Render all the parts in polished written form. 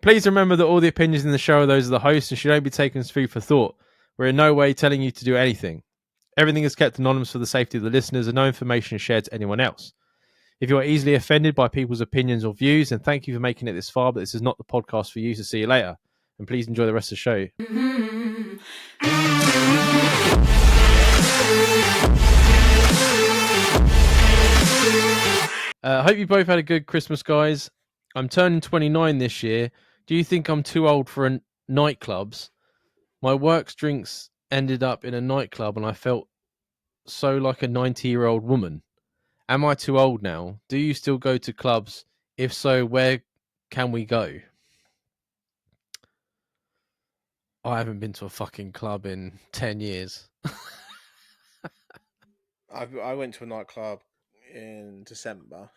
Please remember that all the opinions in the show are those of the host and should only be taken as food for thought. We're in no way telling you to do anything. Everything is kept anonymous for the safety of the listeners and no information is shared to anyone else. If you are easily offended by people's opinions or views, then thank you for making it this far, but this is not the podcast for you. So see you later. And please enjoy the rest of the show. I hope you both had a good Christmas, guys. I'm turning 29 this year. Do you think I'm too old for nightclubs? My work's drinks ended up in a nightclub and I felt so like a 90-year-old woman. Am I too old now? Do you still go to clubs? If so, where can we go? I haven't been to a fucking club in 10 years. I went to a nightclub in December.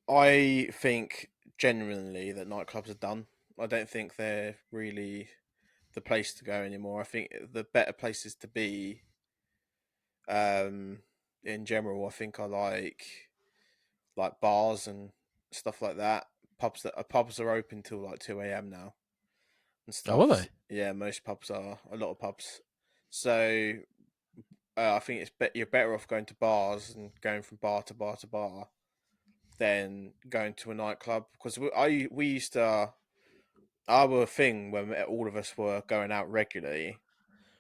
I think genuinely that nightclubs are done. I don't think they're really the place to go anymore. I think the better places to be, in general, I think I like bars and stuff like that. Pubs are open till like 2 a.m. now and Oh, are stuff. they? Yeah, most pubs are. A lot of pubs. So I think you're better off going to bars and going from bar to bar to bar than going to a nightclub because we used to our thing when all of us were going out regularly.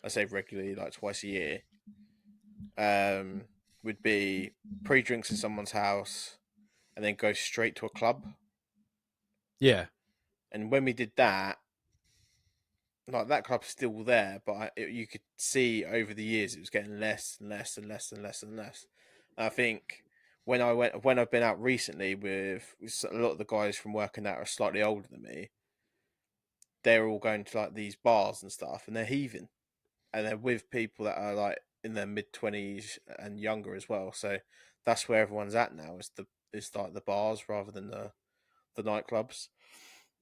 I say regularly, like twice a year. Would be pre-drinks in someone's house and then go straight to a club. Yeah. And when we did that, like that club's still there, but you could see over the years it was getting less and less and less and less and less. And I think when I've been out recently with a lot of the guys from working that are slightly older than me, they're all going to like these bars and stuff, and they're heaving, and they're with people that are like in their mid-20s and younger as well. So that's where everyone's at now. It's like the bars rather than the nightclubs.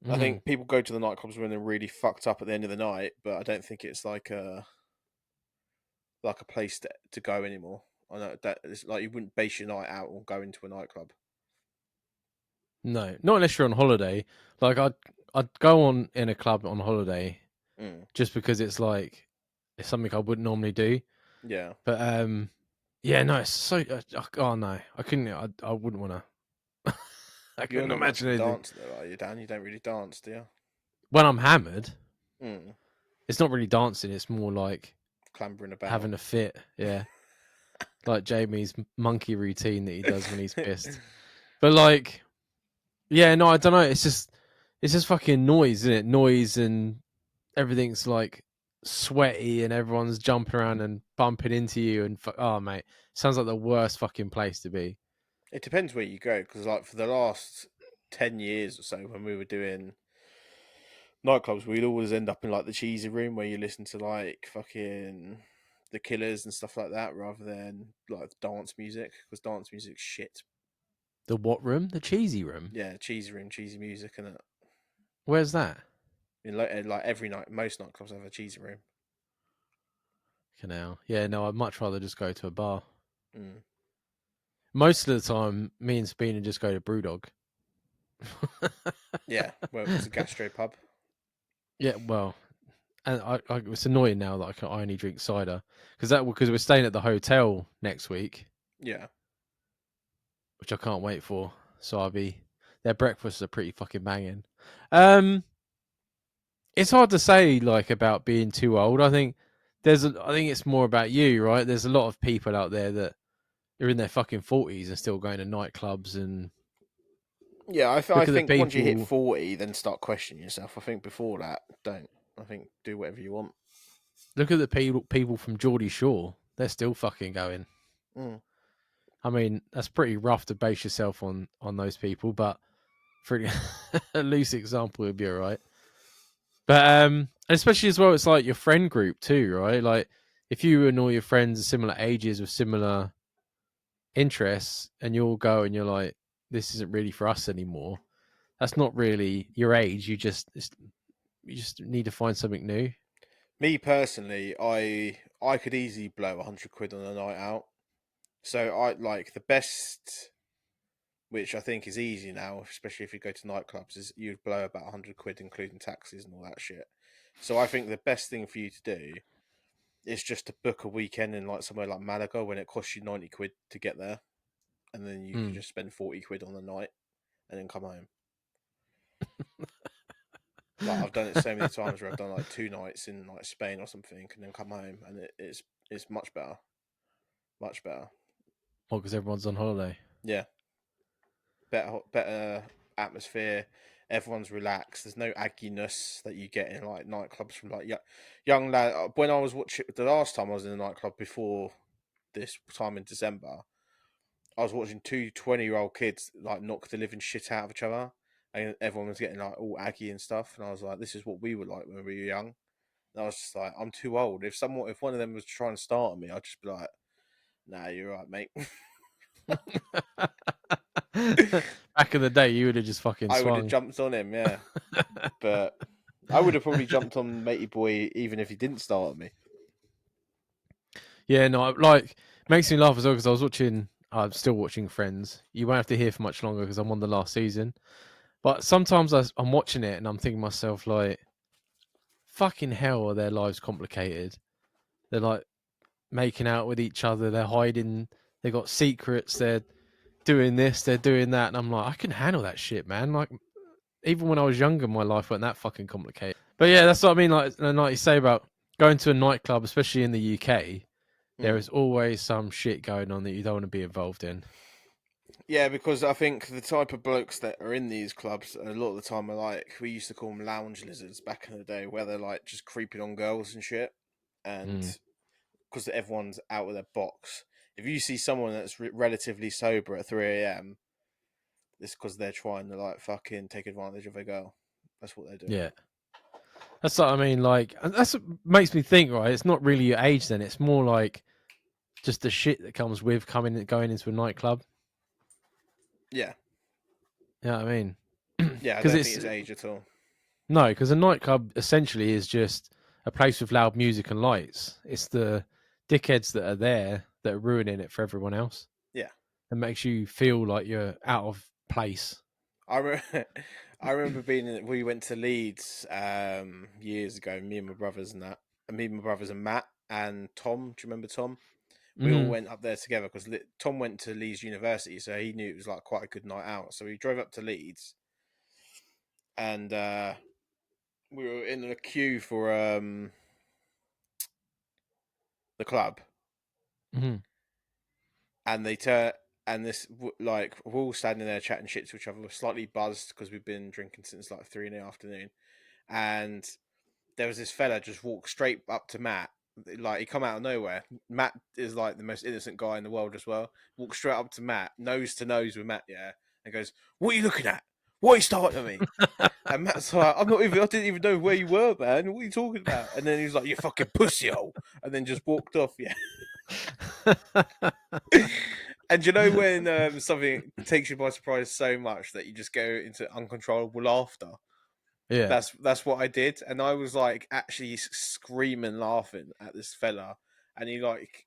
I Mm-hmm. think people go to the nightclubs when they're really fucked up at the end of the night, but I don't think it's like a place to go anymore. I know that it's like you wouldn't base your night out on going to a nightclub. No, not unless you're on holiday. Like I'd go on in a club on holiday Mm. just because it's like it's something I wouldn't normally do. Yeah. But yeah, no, it's so. Oh no, I couldn't. I wouldn't want to. I You're couldn't not much imagine of a anything. dancer though, are you, Dan? You don't really dance, do you? When I'm hammered, Mm. it's not really dancing. It's more like Clambering about. having a fit. Yeah, like Jamie's monkey routine that he does when he's pissed. But like, yeah, no, I don't know. It's just fucking noise, isn't it? Noise and everything's like sweaty and everyone's jumping around and bumping into you and oh mate, sounds like the worst fucking place to be. It depends where you go, because like for the last 10 years or so, when we were doing nightclubs, we'd always end up in like the cheesy room where you listen to like fucking the Killers and stuff like that, rather than like dance music, because dance music's shit. The what room? The cheesy room? Yeah, cheesy room, cheesy music, and Where's that? in like every night, most nightclubs have a cheesy room. Canal. Yeah, no, I'd much rather just go to a bar. Mm. Most of the time, me and Spina just go to Brewdog. Yeah, well, it's a gastro pub. Yeah, well, and it's annoying now that I only drink cider because we're staying at the hotel next week, Yeah, which I can't wait for. So their breakfasts are pretty fucking banging. Um, it's hard to say like about being too old. I think I think it's more about you, right? There's a lot of people out there that are in their fucking 40s and still going to nightclubs and yeah. I look at the think once you hit people. 40, then start questioning yourself. I think before that, don't. I think do whatever you want. Look at the people from Geordie Shore. They're still fucking going. Mm. I mean, that's pretty rough to base yourself on those people, but pretty a loose example would be all right. But especially as well, it's like your friend group too, right? Like if you and all your friends are similar ages with similar interests, and you all go and you're like, this isn't really for us anymore. That's not really your age. You just need to find something new. Me personally, I could easily blow £100 on a night out. So I like the best which I think is easy now, especially if you go to nightclubs, is you'd blow about 100 quid, including taxes and all that shit. So I think the best thing for you to do is just to book a weekend in like somewhere like Malaga when it costs you 90 quid to get there, and then you could Mm. just spend 40 quid on the night and then come home. Like I've done it so many times where I've done like 2 nights in like Spain or something, and then come home, and it's much better, much better. Well, because everyone's on holiday. Yeah, better atmosphere. Everyone's relaxed. There's no agginess that you get in like nightclubs from like young lad. When I was watching the last time I was in a nightclub before this time in December, I was watching two 20-year-old kids like knock the living shit out of each other, and everyone was getting like all aggy and stuff. And I was like, this is what we were like when we were young. And I was just like, I'm too old. If one of them was trying to start on me, I'd just be like, nah, you're right, mate. Back in the day, you would have just fucking I would have swung. jumped on him, yeah. But I would have probably jumped on Matey Boy even if he didn't start on me. Yeah, no, like makes me laugh as well because I was watching. I'm still watching Friends. You won't have to hear for much longer because I'm on the last season. But sometimes I'm watching it and I'm thinking to myself like, "Fucking hell, are their lives complicated?" They're like making out with each other. They're hiding. They got secrets. They're doing this. They're doing that. And I'm like, I can handle that shit, man. Like even when I was younger, my life wasn't that fucking complicated. But yeah, that's what I mean. Like you say about going to a nightclub, especially in the UK. There Mm. is always some shit going on that you don't want to be involved in. Yeah, because I think the type of blokes that are in these clubs a lot of the time are like we used to call them lounge lizards back in the day, where they're like just creeping on girls and shit, and Mm. because everyone's out of their box. If you see someone that's relatively sober at 3 a.m., it's because they're trying to like fucking take advantage of a girl. That's what they're doing. Yeah, that's what I mean. Like, and that's what makes me think. Right, it's not really your age. Then it's more like just the shit that comes with going into a nightclub. Yeah, You know what I mean? yeah. I Because don't think it's it's age at all. no, because a nightclub essentially is just a place with loud music and lights. It's the dickheads that are there that are ruining it for everyone else. Yeah, It makes you feel like you're out of place. I remember. I remember we went to Leeds years ago. Me and my brothers and that. And me and my brothers and Matt and Tom. Do you remember Tom? We all Mm. went up there together because Tom went to Leeds University, so he knew it was like quite a good night out. So we drove up to Leeds, and we were in a queue for the club, Mm. and and this like we're all standing there chatting shit to each other. We're slightly buzzed because we've been drinking since like 3 in the afternoon, and there was this fella just walked straight up to Matt. Like he come out of nowhere. Matt is like the most innocent guy in the world as well. Walks straight up to Matt, nose to nose with Matt, yeah, and goes, "What are you looking at? Why are you starting at me?" And Matt's like, I didn't even know where you were, man. What are you talking about?" And then he was like, "You fucking pussy hole," and then just walked off. Yeah. And you know when something takes you by surprise so much that you just go into uncontrollable laughter? Yeah, That's what I did, and I was like actually screaming, laughing at this fella, and he like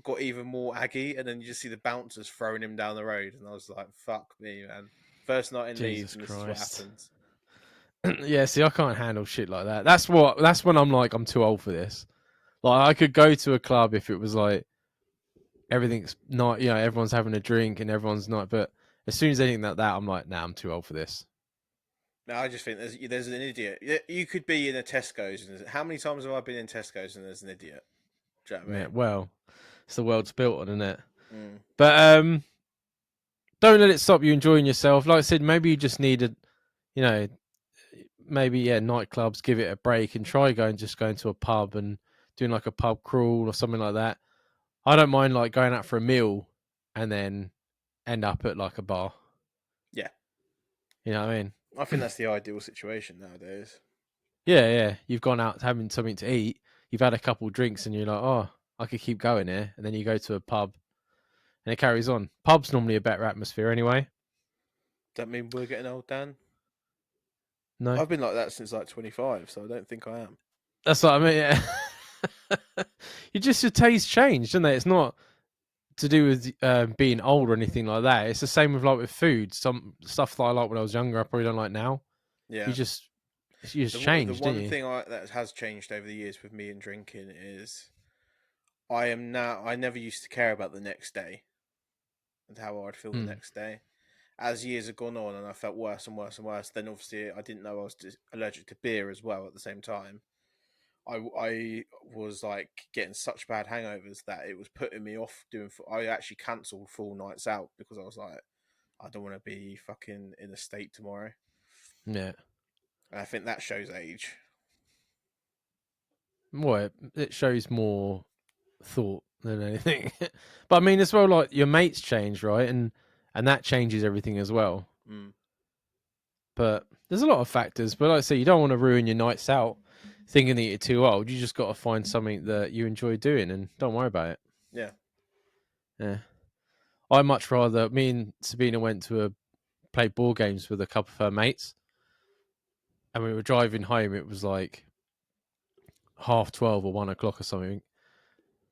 got even more aggy, and then you just see the bouncers throwing him down the road, and I was like, "Fuck me, man!" First night in Leeds, Jesus and this is what Christ. happens. Yeah, see, I can't handle shit like that. That's when I'm like, I'm too old for this. Like, I could go to a club if it was like everything's not, everyone's having a drink and everyone's not. But as soon as anything like that, I'm like, nah, I'm too old for this. No, I just think there's an idiot. You could be in a Tesco's, and how many times have I been in Tesco's and there's an idiot? Do you know what I Yeah, mean? well, it's the world's built on, isn't it? Mm. But don't let it stop you enjoying yourself. Like I said, maybe you just need a, you know, maybe nightclubs, give it a break and try going to a pub and doing like a pub crawl or something like that. I don't mind like going out for a meal and then end up at like a bar. Yeah, You know what I mean? I think that's the ideal situation nowadays. Yeah, yeah. You've gone out having something to eat. You've had a couple of drinks, and you're like, oh, I could keep going here. And then you go to a pub, and it carries on. Pub's normally a better atmosphere anyway. Does that mean we're getting old, Dan? No, I've been like that since like 25, so I don't think I am. that's what I mean. Yeah. You just your taste changed, didn't it? It's not to do with being old or anything like that. It's the same with like with food. Some stuff that I like when I was younger, I probably don't like now. You Yeah. just you just The changed, didn't one you? thing that has changed over the years with me and drinking is I never used to care about the next day and how I'd feel the Hmm. next day. As years have gone on and I felt worse and worse and worse, then obviously I didn't know I was allergic to beer as well at the same time. I was like getting such bad hangovers that it was putting me off doing. I actually cancelled full nights out because I was like, I don't want to be fucking in a state tomorrow. Yeah. And I think that shows age. Well, it shows more thought than anything. But I mean, as well, like your mates change, right? And that changes everything as well. Mm, But there's a lot of factors. But like I say, you don't want to ruin your nights out thinking that you're too old. You just got to find something that you enjoy doing and don't worry about it. yeah. Yeah. I much rather, me and Sabina went to play board games with a couple of her mates, and we were driving home. It was like 12:30 or 1 o'clock or something.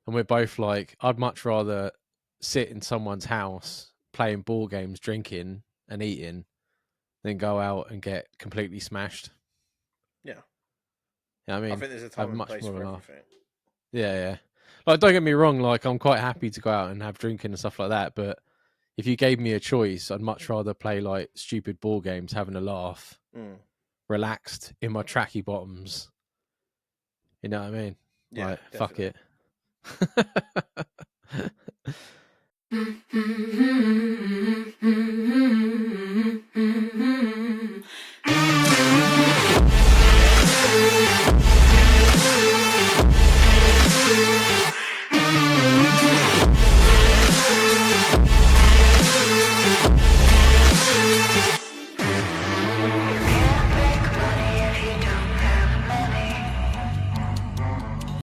And we're both like, I'd much rather sit in someone's house playing board games, drinking and eating than go out and get completely smashed. Yeah. You know what I I mean? think there's a I'd time and much place more of for a laugh. everything. Yeah, yeah. Like, don't get me wrong. Like, I'm quite happy to go out and have drinking and stuff like that. But if you gave me a choice, I'd much rather play like stupid board games, having a laugh, Mm, relaxed in my tracky bottoms. You know what I mean? yeah, Like, fuck definitely. it.